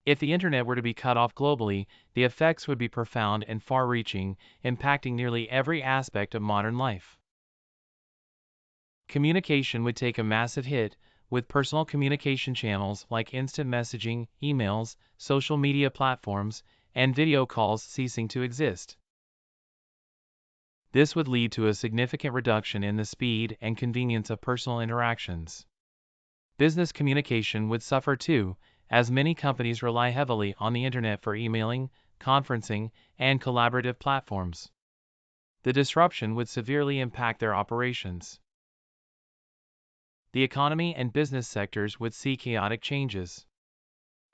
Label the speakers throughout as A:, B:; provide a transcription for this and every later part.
A: If the internet were to be cut off globally, the effects would be profound and far-reaching, impacting nearly every aspect of modern life. Communication would take a massive hit, with personal communication channels like instant messaging, emails, social media platforms, and video calls ceasing to exist. This would lead to a significant reduction in the speed and convenience of personal interactions. Business communication would suffer too, as many companies rely heavily on the internet for emailing, conferencing, and collaborative platforms. The disruption would severely impact their operations. The economy and business sectors would see chaotic changes.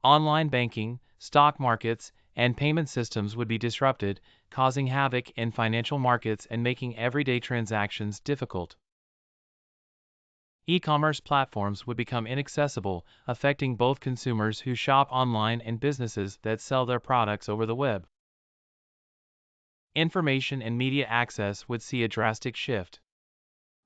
A: Online banking, stock markets, and payment systems would be disrupted, causing havoc in financial markets and making everyday transactions difficult. E-commerce platforms would become inaccessible, affecting both consumers who shop online and businesses that sell their products over the web. Information and media access would see a drastic shift.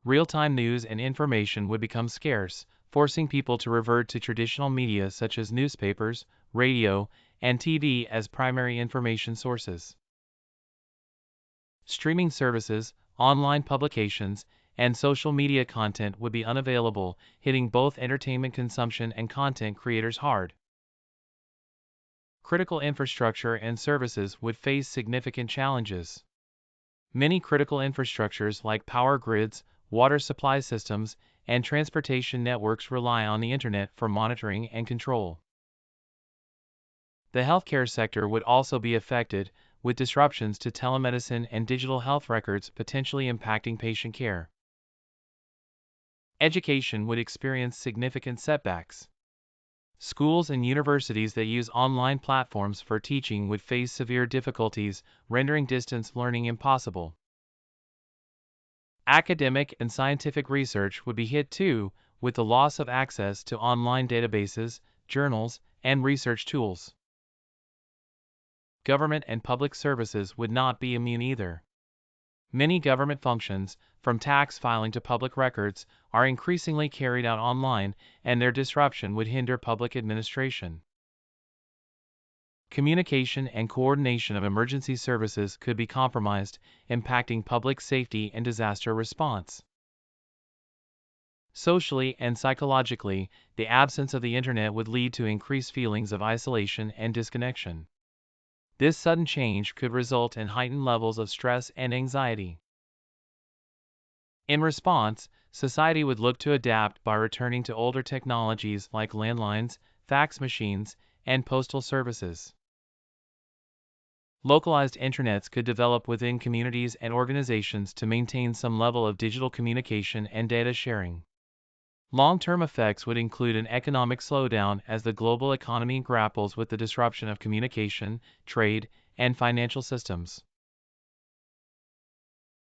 A: Real-time news and information would become scarce, forcing people to revert to traditional media such as newspapers, radio, and TV as primary information sources. Streaming services, online publications, and social media content would be unavailable, hitting both entertainment consumption and content creators hard. Critical infrastructure and services would face significant challenges. Many critical infrastructures like power grids, water supply systems, and transportation networks rely on the internet for monitoring and control. The healthcare sector would also be affected, with disruptions to telemedicine and digital health records potentially impacting patient care. Education would experience significant setbacks. Schools and universities that use online platforms for teaching would face severe difficulties, rendering distance learning impossible. Academic and scientific research would be hit too, with the loss of access to online databases, journals, and research tools. Government and public services would not be immune either. Many government functions, from tax filing to public records, are increasingly carried out online, and their disruption would hinder public administration. Communication and coordination of emergency services could be compromised, impacting public safety and disaster response. Socially and psychologically, the absence of the internet would lead to increased feelings of isolation and disconnection. This sudden change could result in heightened levels of stress and anxiety. In response, society would look to adapt by returning to older technologies like landlines, fax machines, and postal services. Localized intranets could develop within communities and organizations to maintain some level of digital communication and data sharing. Long-term effects would include an economic slowdown as the global economy grapples with the disruption of communication, trade, and financial systems.